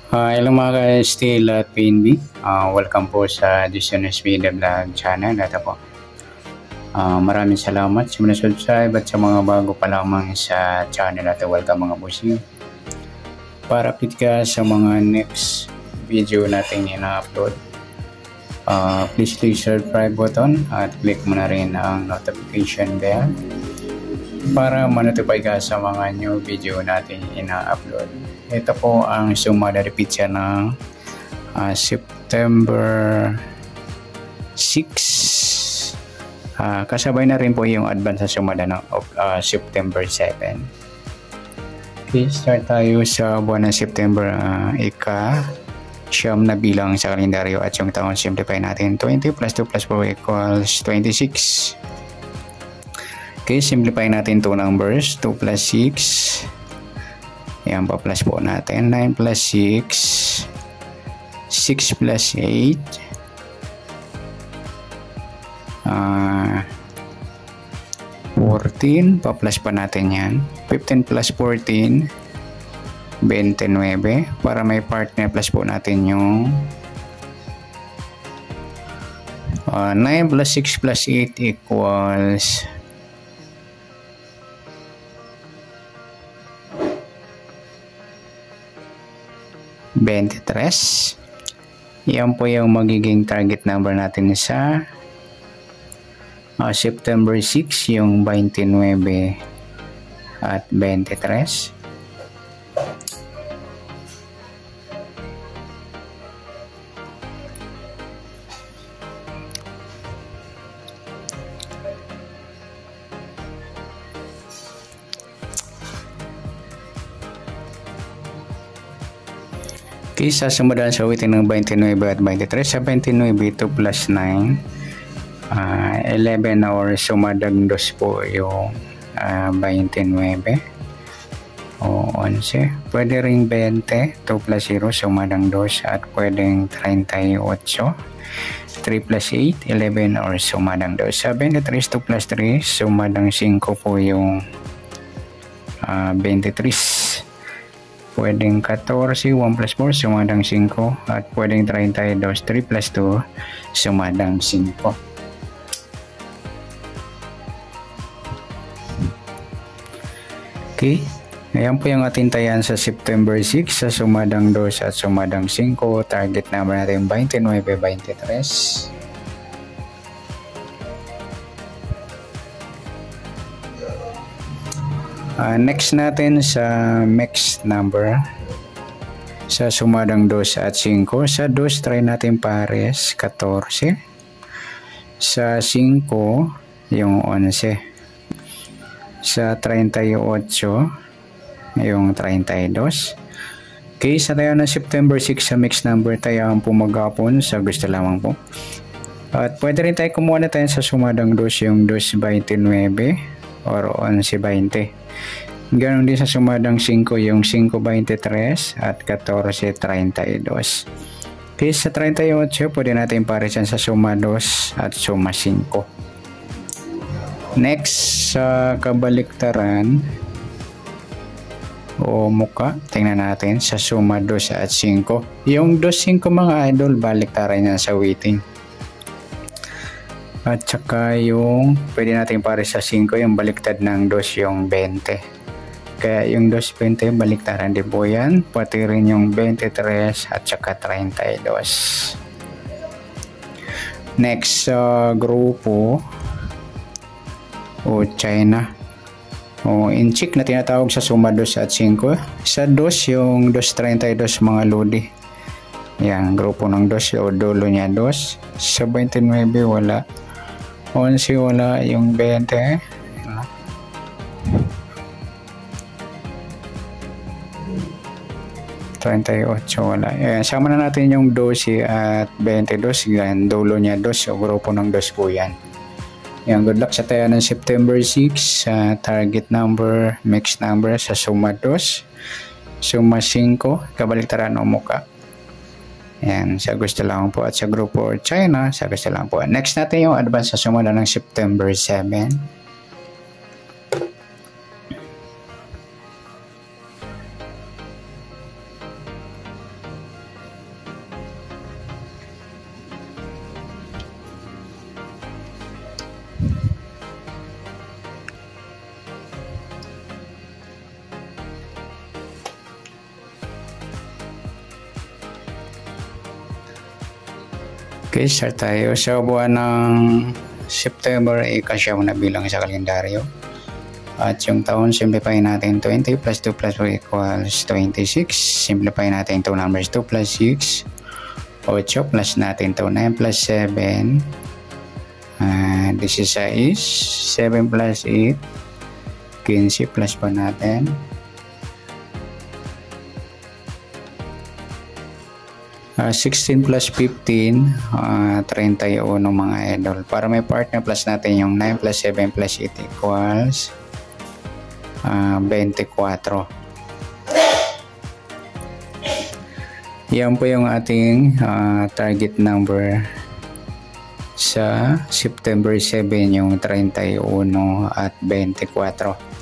Hello mga ka-Steel at PNB. Welcome po sa Dishonest Media Vlog channel. Ito po. Maraming salamat sa mga subscribe at sa mga bago pa lamang sa channel at welcome mga bossing. Para update ka sa mga next video natin ina-upload, please click subscribe button at click mo na rin ang notification bell para ma-notify ka sa mga new video natin ina-upload. Ito po ang sumada repeat siya ng September 6. Kasabay na rin po yung advance sa sumada ng September 7. Okay, start tayo sa buwan ng September. Siyam na bilang sa kalendaryo at yung taon simplify natin. 20 plus 2 plus 4 equals 26. Okay, simplify natin 2 numbers. 2 plus 6. Ayan, pa-plus po natin. 9 plus 6. 6 plus 8. 14. Pa-plus pa natin yan. 15 plus 14. 29. Para may partner, plus po natin yung 9 plus 6 plus 8 equals 23. Yan po yung magiging target number natin sa September 6, yung 29 at 23. Okay, sasamudan sa awitin ng 29 at 23. Sa 29, 2 plus 9. 11 or sumadang 2 po yung 29. O 11. Pwede ring 20. 2 plus 0, sumadang 2. At pwedeng 38. 3 plus 8, 11 or sumadang 2. Sa 23, 2 plus 3, sumadang 5 po yung 23. Pwedeng 14, 1 plus 4, sumadang 5. At pwedeng 32, 3 plus 2, sumadang 5. Okay. Ayan po yung ating tayan sa September 6 sa sumadang 2 at sumadang 5. Target number natin 29-23. Next natin sa mixed number sa sumadang 2 at 5. Sa 2 try natin pares 14. Sa 5 yung 11. Sa 38 yung 32. Okay, sa tayo na September 6 sa mixed number tayo ang pumagapon sa gusto lamang po. At pwede rin tayo kumuha na tayo sa sumadang 2 yung 2.29 or 11.20. Ganon din sa sumadang 5 yung 5.23 at 14.32. Okay, sa 38 pwede natin parisan sa suma 2 at suma 5. Next sa kabaliktaran o muka, tingnan natin sa suma 2 at 5. Yung 2.5 mga idol, baliktaran yan sa weighting. At saka yung pwede natin pares sa 5 yung baliktad ng 2 yung 20. Kaya yung 2.20 baliktaran din po yan. Pati rin yung 23 at saka 32. Next grupo o China. O inchik na tinatawag sa suma 2 at 5. Sa 2 yung 2.32 mga lodi. Yan, grupo ng 2 o dulo niya 2. Sa 29 wala. 11 wala, yung 20 38 wala. Ayan, sama na natin yung 12 at 22. Yan, dulo niya 2 o grupo ng 2 po yan. Yan, good luck sa tayo ng September 6 sa target number, mixed number sa suma 2, suma 5, kabaliktaran o muka. Yan, sa gusto lang po at sa grupo China, sa gusto lang po. Next natin yung advance sa sumada ng September 7. Okay, start tayo. Sa buwan ng September, ika-siyam na bilang sa kalendaryo. At yung taon, simplify natin 20 plus 2 plus 4 equals 26. Simplify natin 2 numbers, 2 plus 6. 8 plus natin 2, 9 plus 7. This is 6. 7 plus 8. 15 plus pa natin. 16 plus 15, 31 mga idol. Para may partner plus natin yung 9 plus 7 plus 8 equals 24. Yan po yung ating target number sa September 7, yung 31 at 24.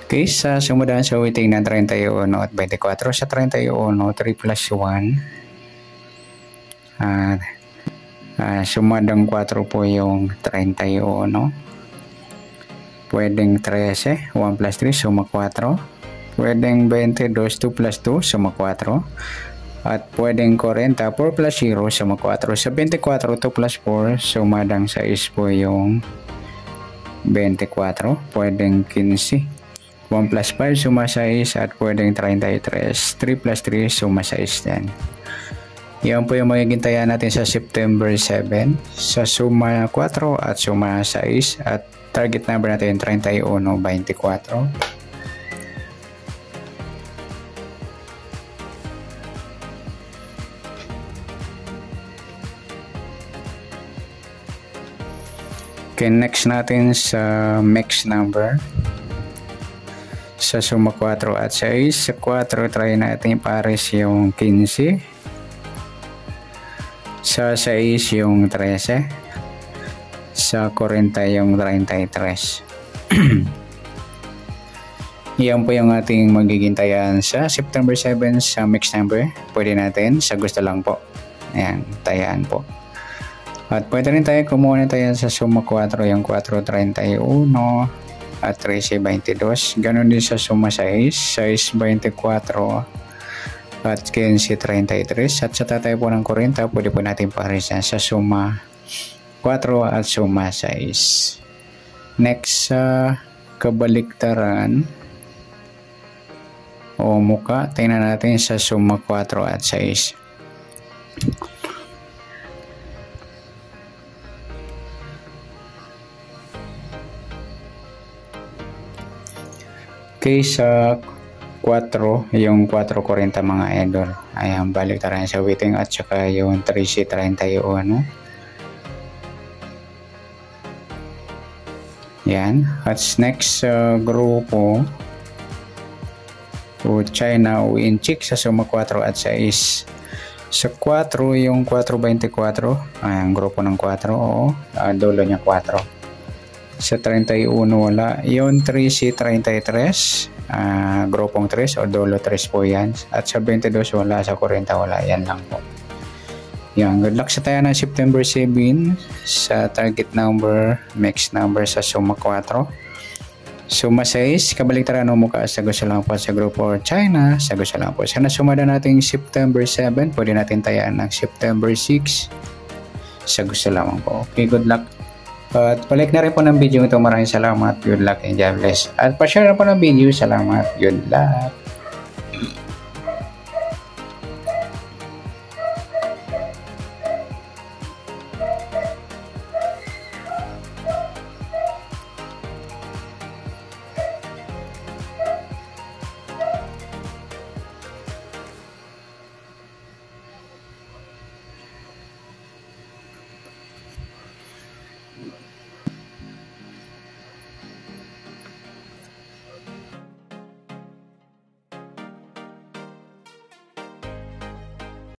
Okay, sa sumudahan sa weighting ng 31 at 24, sa 31, 3 plus 1. Sumadang 4 po yung 31. Pwedeng 13, 1 plus 3, suma 4. Pwedeng 22, 2 plus 2, suma 4. At pwedeng 40, 4 plus 0, suma 4. Sa 24, 2 plus 4, sumadang 6 po yung 24. Pwedeng 15. 1 plus 5 suma 6 at pwedeng 33. 3 plus 3 suma 6 din. Yan po yung magiging taya natin sa September 7 sa suma 4 at suma 6 at target number natin 31, 24. Okay, next natin sa mix number. Sa suma 4 at 6, sa 4 try natin pares yung 15, sa 6 yung 13, sa 40 yung 33. Yan po yung ating magiging tayaan sa September 7 sa mix number. Pwede natin sa gusto lang po. Ayan, tayaan po. At pwede rin tayo kumuha na tayo sa suma 4, yung 4, 31 at 13, 22. Ganon din sa suma 6, 6, 24 at 15, 33. At sa tatay po ng 40, pwede po natin parisan sa suma 4 at suma 6. Next sa kabaliktaran o muka, tingnan natin sa suma 4 at 6. Okay, sa 4, yung 4.40 mga idol. Ayan, balik tayo sa weighting at saka yung 13.31. Yan. At next sa grupo o China o Inchik sa suma 4 at 6. Sa 4, yung 4.24. Ayan, grupo ng 4 o dulo niya 4. Sa 31 wala. Yung 13.33, grupong 3 o dulo 3 po yan. At sa 22 wala, sa 40 wala. Yan lang po. Yan. Good luck sa tayo ng September 7 sa target number, mix number sa suma 4. Suma 6, kabaliktaran mo mukha sa gusto lang po sa grupo China, sa gusto lang po. Sana sumada natin September 7, pwede natin tayaan ng September 6 sa gusto lamang po. Okay, good luck. At palike na rin po ng video ito. Maraming salamat. Good luck and God bless. At pa-share na po ng video. Salamat. Good luck.